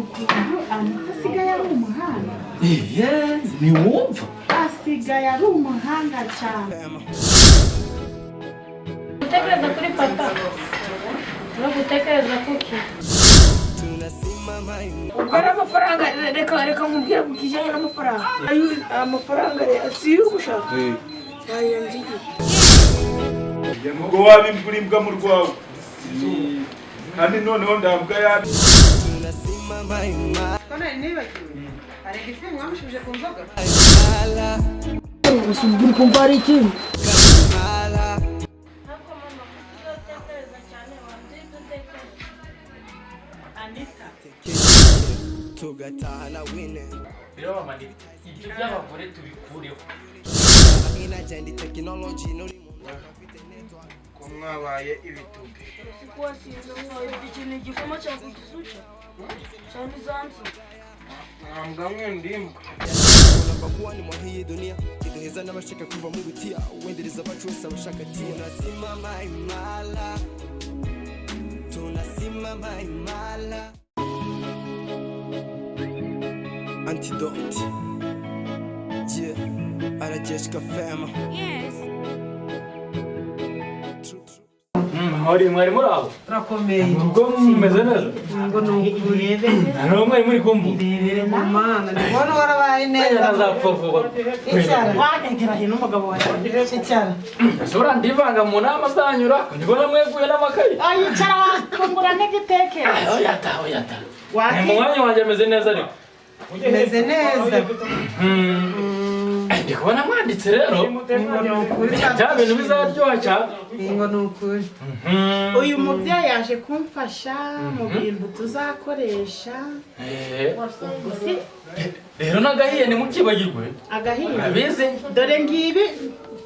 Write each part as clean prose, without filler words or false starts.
ukuntu Anita asigaye ari umuhanga. Ni wumva? Asigaye ari umuhanga cyane. Gutekereza kuri papa no gutekereza kuki ubwo amafaranga reka nkubwire kukijyanye n'amafaranga amafaranga si yo gushaka yayenze iki ngo wabimbura imbwa mu rwawe kandi noneho ndabwa yabi Kone nibagiwe ari gifi mwamushuje ku nzoga usubira kumva ari ikintu Anita tugatahana wine Rero mama ni ibyo by'abagore tubikureho. inagenda technology nuri mu afite network ko mwabaye ibitubi sikuwasinza mwawe ikintu gikoma cyangwa igisuca cyane zanzi mwambwa mwendimbwa namba kuwa ni mwahiye dunia iduheza n'abashaka kuva mu butiya wendereza abacurisa abashaka tia tunasimama imala tunasimama imala antidote yeah arajeshka fema yes Hori mwari muraho? rakomeye. Ubwo mumeze neza? Ngo nubirebe. Naro mwari muri kumbu. Ndebere mama, ndabona warabaye neza. Nazapfa vuba. Icyara wagera hino umugabo wawe. Icyara. Sura ndivanga mu nama zanyura. Ndibona mweguye n'amakayi. Icyara wakungura n'igitekerezo. Oyata. Mu mwanya wanjye ameze neza ariko. Meze neza. Ndikubona mwanditse rero. Bya bintu bizaryoha cyane. Ngo nukuri. Uyu mubyeyi yaje kumfasha mu bintu tuzakoresha. Rero nagahiye ni mukibagirwe. Agahiye. Abizi. Dore ngibi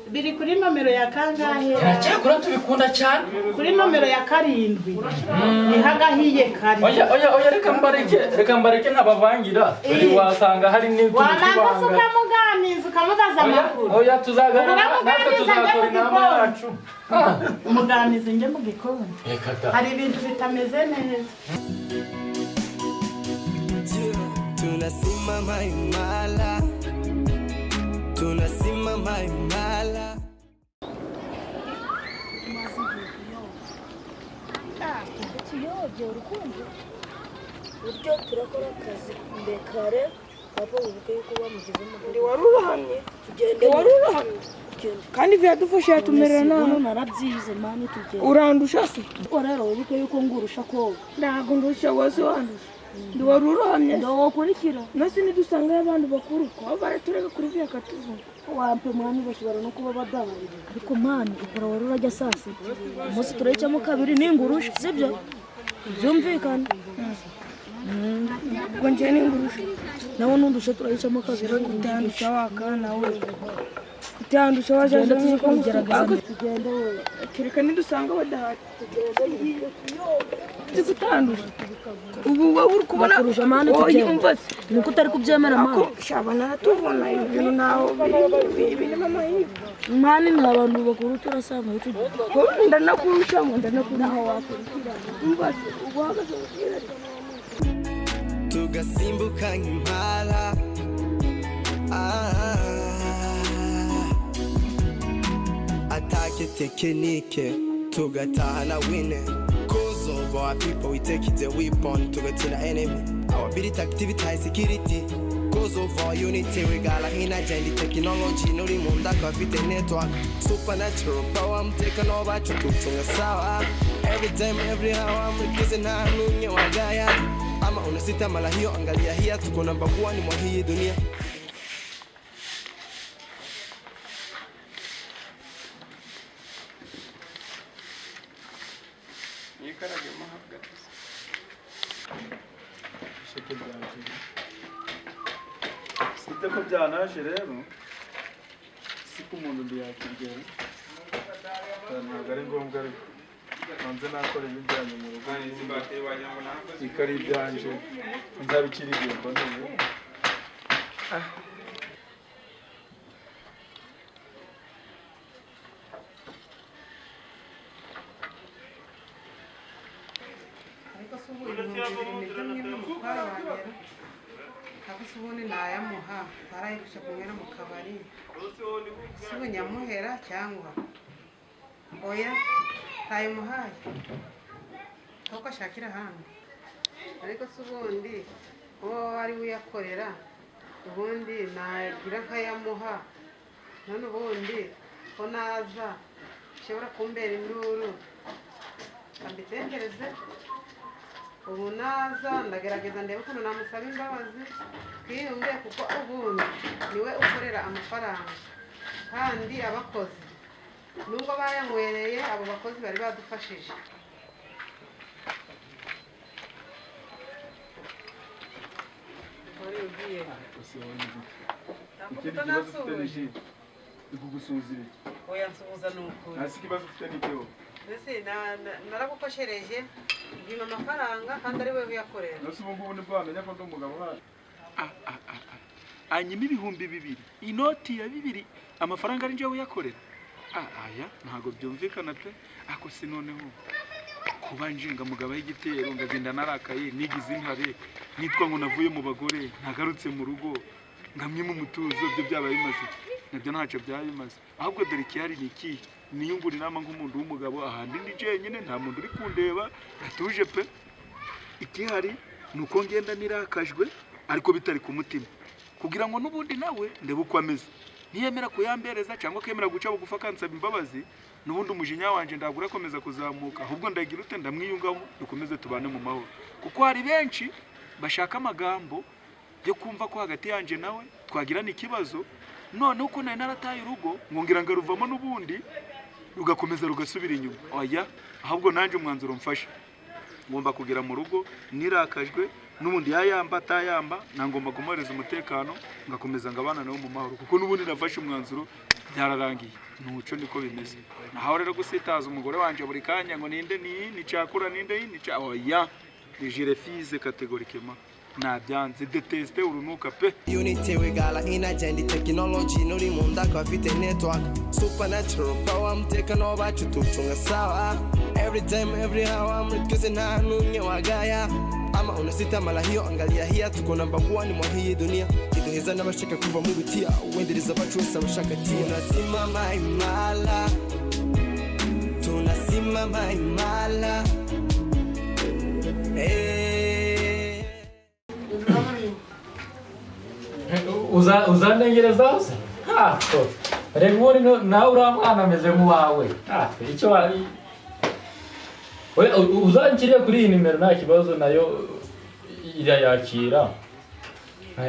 biri kuri nomero ya kangahe? Cyakora tubikunda cyane. Kuri nomero ya 7. Ihagahiye kari. Oya reka mbareke ntabavangira. Bari wasanga hari n'ibintu Wananga ukamuganiza ukamubaza amakuru. Oya tuzaganira natwe tuzakora inama yacu. Umuganiza nge mu gikoni. Hari ibintu bitameze neza. tunasimama imala tunasimama imala tuyobye urukundo buryo turakora akazi mbekare papa ubuke yuko bamugize umugore waruhamye tugende waruhamye kandi vyadufasha yatumerera naho narabyize mani tugende urandusha se rero ubuke yuko ngurusha ko ndago ndusha wose wandusha ndi waruhamye ndawokurikira nasi nidusanga abantu bakuru ko baratureka kuri vya katuvu wampe mwana bashobora no kuba badahari ariko mani ukora warurajya sasa umunsi turecamo kabiri ningurusha sibyo byumvikana ngo nje ningurusha nawe nundusha turayicamo kabiri utandusha wakana we utandusha waje kugerageza tugende we kireka nidusanga badahari tugende zitandusha ubu wowe uri kubona kurusha mani tugende nuko utari kubyemera mani shabana tubona ibintu naho ibintu mama yive mani nta bantu bakuru turasanga ko ndanakurusha ngo ndanakurusha wakurikira umbaze ubagaze ubwira tugasimbuka nk'impala atake tekinike tugatahana wine cause of our people we take it a weapon tugatina enemy our ability activity high security cause of our unity we got like energy technology no rimunda kafite network supernatural power I'm taking over chukuchunga sawa every time every hour I'm kissing her nunye wagaya ama unasita mala hiyo angalia hia tuko namba 1 ni mwa hii dunia yikarage mahabwa sheke byaje site ko byanaje rero siku umuntu ndiyakigera ntabwo ari ngombwa ariko hanze nakora ibijyanye mu rugo ikari byanje nzabikira igihe mboneye n'umutwaro wagera kabisa ubundi nayamuha barayirusha kunywera mu kabari si ubu nyamuhera cyangwa oya ntayimuhaye ahubwo ashakira ahandi ariko si ubundi uwo ari we uyakorera ubundi nagira nkayamuha none ubundi ko naza ushobora kumbera induru mbitekereze ubu naza ndagerageza ndebe ukuntu namusaba imbabazi twiyunge kuko ubundi niwe ukorera amafaranga kandi abakozi nubwo bayanywereye abo bakozi bari badufashije wari ugiye ikindi kibazo ufite n'iki ikugusuzira iki oya nsuhuza ni ukuri nasi ikibazo ufite n'icyo mbese naragukoshereje mbima amafaranga kandi ari we uyakorera nose ubu ngubu nibwo wamenya ko ndi umugabo wawe anyima ibihumbi 2 inoti ya 2 amafaranga ari njyewe uyakorera aya ntago byumvikana pe ako si noneho kuba njinga mugabo y'igitero ngagenda narakaye nigize intare nitwa ngo navuye mu bagore nagarutse mu rugo ngamwe mu mutuzo byo byabaye bimaze nabyo ntacyo byabimaze ahubwo dore kiyari niki niyungura inama nk'umuntu w'umugabo ahandi ndi jenyine nta muntu uri kundeba gatuje pe ikihari nuko ngenda nirakajwe ariko bitari ku mutima kugira ngo nubundi nawe ndebe uko ameze niyemera kuyambereza cyangwa kemera guca bugufa kansaba imbabazi nubundi umujinya wanje ndagura komeza kuzamuka ahubwo ndagira ute ndamwiyungaho dukomeze tubane mu mahoro kuko hari benshi bashaka amagambo yo kumva ko hagati yanje nawe twagirana ikibazo none uko nari narataye urugo ngongira ngaruvamo nubundi rugakomeza rugasubira inyuma oya ahubwo nanje umwanzuro mfashe ngomba kugera mu rugo nirakajwe nubundi yayamba atayamba nangomba kumoreza umutekano ngakomeza ngabana nawe mu mahoro kuko nubundi nafashe umwanzuro byararangiye nuco niko bimeze naho rero gusitaza umugore wanje buri kanya ngo ninde ni cyakura ninde ni cya oya je refuse catégoriquement nabyanze deteste urunuka pe unity we gala energy technology nuri mu ndaka afite network supernatural power mtekano bacu tucunga sawa every time every hour mritwese nta numwe wagaya ama unasita mala hiyo angalia hiya tuko namba 1 mwa hii dunia kiduheza n'abashaka kuva mu butia wendereza bacu wese abashaka tia tunasimama imala tunasimama imala uzandengereza hose reba ubundi nawe uriya mwana ameze nk'uwawe icyo wari uzanshyire kuri iyi nimero nta kibazo nayo irayakira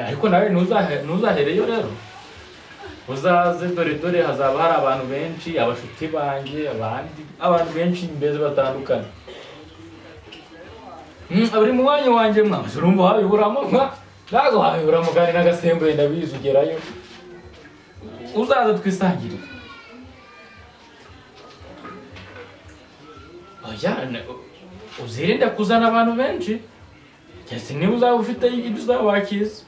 ariko nawe ntuzahereyo rero uzaze dore hazaba hari abantu benshi abashuti banjye abantu benshi mbese batandukanye buri mwanya wanjye urumva wabiburamo ntabwo wabiburamo kandi n'agasembuye ndabizi ugerayo uzaza twisangirire uzirinde kuzana abantu benshi cyese niba uzaba ufite ibyo uzabakiza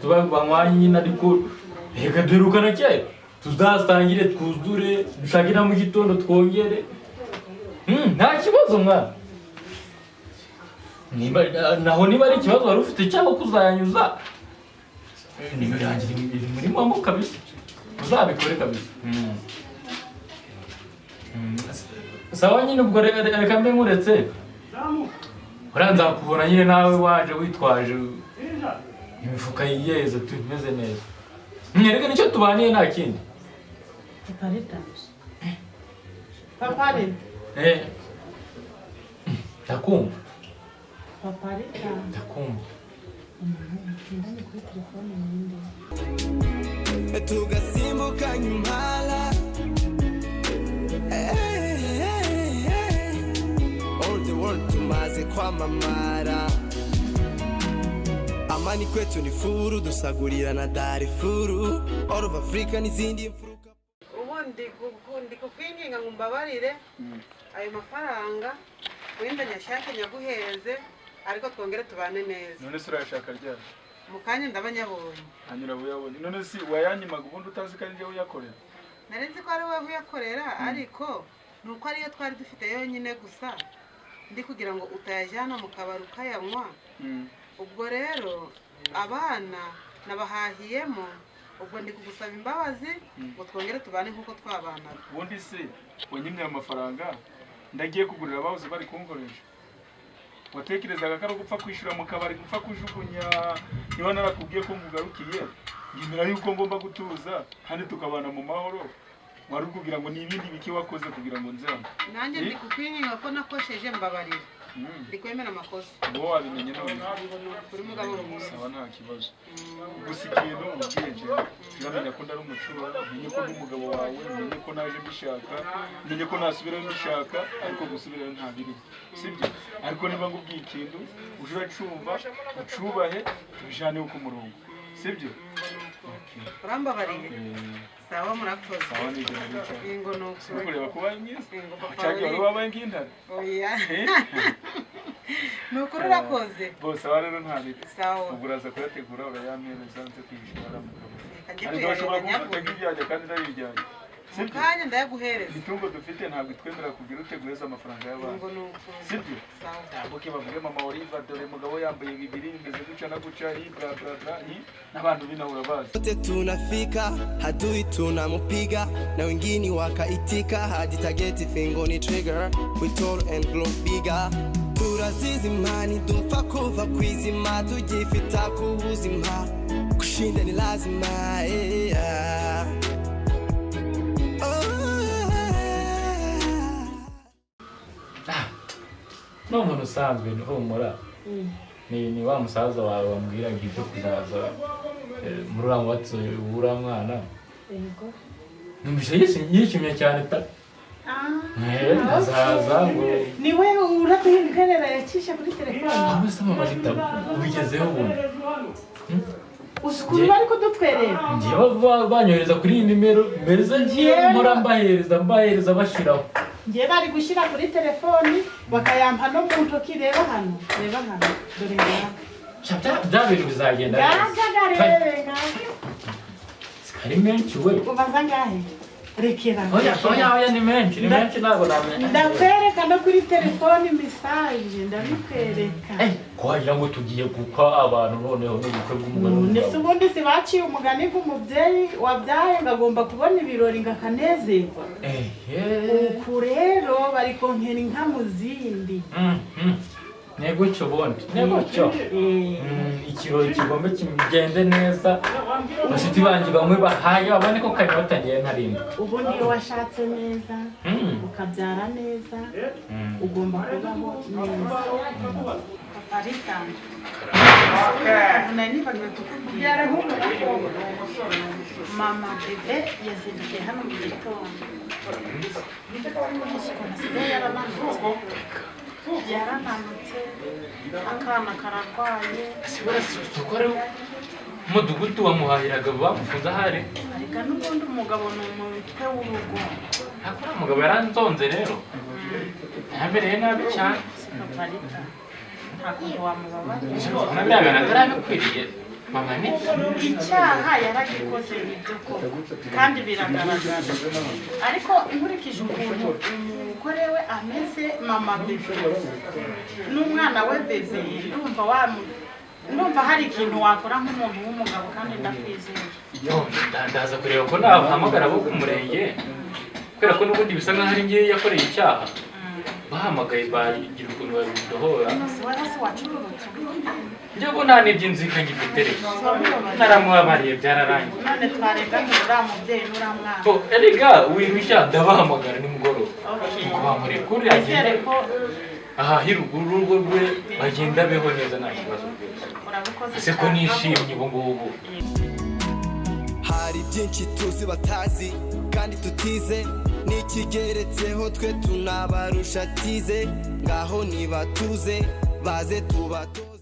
tuba banywanyi nyine ariko reka duherukana kera tuzasangire twuzure dushakira mu gitondo twongere nta kibazo mwana naho niba ari ikibazo wari ufite cyangwa kuzayanyuza nimero yanjye iri muri momo kabisa uzabikore kabisa sawa nyine ubwo reka mbe nkuretse uriya nzakubona nyine nawe waje witwaje imifuka yiyeze tumeze neza reka nicyo tubaniye nta kindi paparita ndakumva paparita ndakumva ndani kuri telefone ninde tugasimbuka impala all the world tumaze kwamamara amani kwetu ni furu dusagurira na Darifuru all of Africa n'izindi mfuruka ubundi kukwinginga ngo mbabarire ayo mafaranga wenda nyashake nyaguheze ariko twongere tubane neza none se urashaka ryari mu kanya ndabanyabonye hanyura uyabonye none si wayanyimaga ubundi utazi ko ari njye uyakorera nari nzi ko ari wowe uyakorera ariko nuko ariyo twari dufite yonyine gusa ndi kugira ngo utayajyana mu kabari ukayanywa. Ubwo rero abana nabahahiyemo, ubwo ndi kugusaba imbabazi ngo twongere tubane nk'uko twabanaga. Ubundi se wanyimye amafaranga ndagiye kugurira abahoze bari kunkoresha, watekerezaga ko ari gupfa kwishyura mu kabari, gupfa kujugunya? Niba narakubwiye ko ngugarukiye yemera yuko ngomba gutuza kandi tukabana mu mahoro, wari kugira ngo ni ibindi biki wakoze kugira ngo nzane? Nanjye ndi kukwinginga ko nakosheje, mbabarira. Ndi kwemera amakosa. Ngo wabimenye none kuri mugabo mwiza. Sawa, nta kibazo. Gusa ikintu ukiyeje uramenya ko ndari umucura, menye ko n'umugabo wawe, menye ko naje mbishaka, menye ko nasubirayo mbishaka, ariko gusubirayo nta biri, sibyo? Ariko niba ngubwiye ikintu uje uracumva, ucubahe, tubijane ku murongo, sibyo? Urambabariye? Sawa, murakoze. Sawa, ni ibintu bicaye. Ingo nuko kureba kuba mwiza cyangwa wari wabaye nk'intare. Oya. Nuko urakoze. Bose aba rero nta biti. Sawa. Ubwo uraza kuyategura urayampereza nze kwishura mu kabari. Ariko bashobora kumutega ibyajya kandi ndabiryanye. Mukanya ndayaguhereza. Itungo dufite ntabwo twemera kugira uteguheza amafaranga y'abantu. Ngo nuko. Sibyo? Sawa. Ntabwo bavuge mama Oliva dore mugabo yambaye bibiri bimeze guca na guca bla bla bla n'abantu binahura bazi. Wote tunafika hadui tunamupiga na wengine wakaitika hadi target fingoni trigger we tall and glow bigger. Turazizimani dupfa kuva kwizima tugifita kubuzima kushinda ni lazima no muntu usanzwe humura. Ni wa musaza wawe wambwira ibyo kuzaza muri uriya watsi uriya mwana. Yego. Numvise yishimye cyane ta. Azaza ngo niwe uraduhindukanira yacisha kuri telefone. Amase mama zita ubigezeho ubundi. Uskuru bari kudutwerera. Ngiye banyohereza kuri iyi nimero mbere ngiye mpora mbahereza bashiraho. Ngiye bari gushyira kuri telefoni bakayampa no mu ntoki. Reba hano dore ngaha bya bintu bizagenda neza. Ari menshi we Ubaza ngahe? Rekera. Oya ni menshi ntabwo namenya. Ndakwereka no kuri telefoni message ndabikwereka. Ko wagira ngo tugiye gukwa abantu noneho n'ubukwe bw'umugabo. Ndetse ubundi si baciye umugani bw'umubyeyi wabyaye ngagomba kubona ibirori ngakanezerwa. Uku rero bari konkera inka mu zindi. Nego cyo bondi. Nego cyo. Ikirori kigomba kimugende neza. Bashiti bangi bamwe bahaye babone ko kanyota ngiye ntarimba. Ubundi iyo washatse neza ukabyara neza ugomba kubaho neza. Paparika. Nani bagatukubyara mama bebe yazindukiye hano mu gitondo. Yarananutse akana kararwaye. Tukore mudugudu wamuhahiraga bamufunza hari. Ariko n'ubundi umugabo ni umutwe w'urugo. Akora umugabo yaranzonze rero. Yabereye nabi cyane. Paparika. Ntabwo wamubabarira. Nabyaga natarabikwiriye. Mama ni icyaha yaragikoze ibyo koko kandi biragaragara. Ariko nkurikije ukuntu umugore we ameze, mama bebe n'umwana we bebe, ndumva hari ikintu wakora nk'umuntu w'umugabo kandi ndakwizeye. ndaza kureba ko nahamagara abo ku murenge kubera ko n'ubundi bisa nkaho ari ngiye yakoreye icyaha. Bahamagaye bagira ukuntu babidohora. Njye ko nta n'iby'inzika ngifite rero. Naramubabariye byararangiye. None twarenga uriya mubyeyi n'uriya mwana. Erega wirushya ndabahamagara nimugoroba. Ngo bamurekure agende. Ahahira urugo rwe bagenda beho neza nta kibazo. Ese ko nishimye ubu ngubu. Hari byinshi tuzi batazi kandi tutize n'ikigeretseho twe tunabarusha tize ngaho nibatuze baze tubatoze.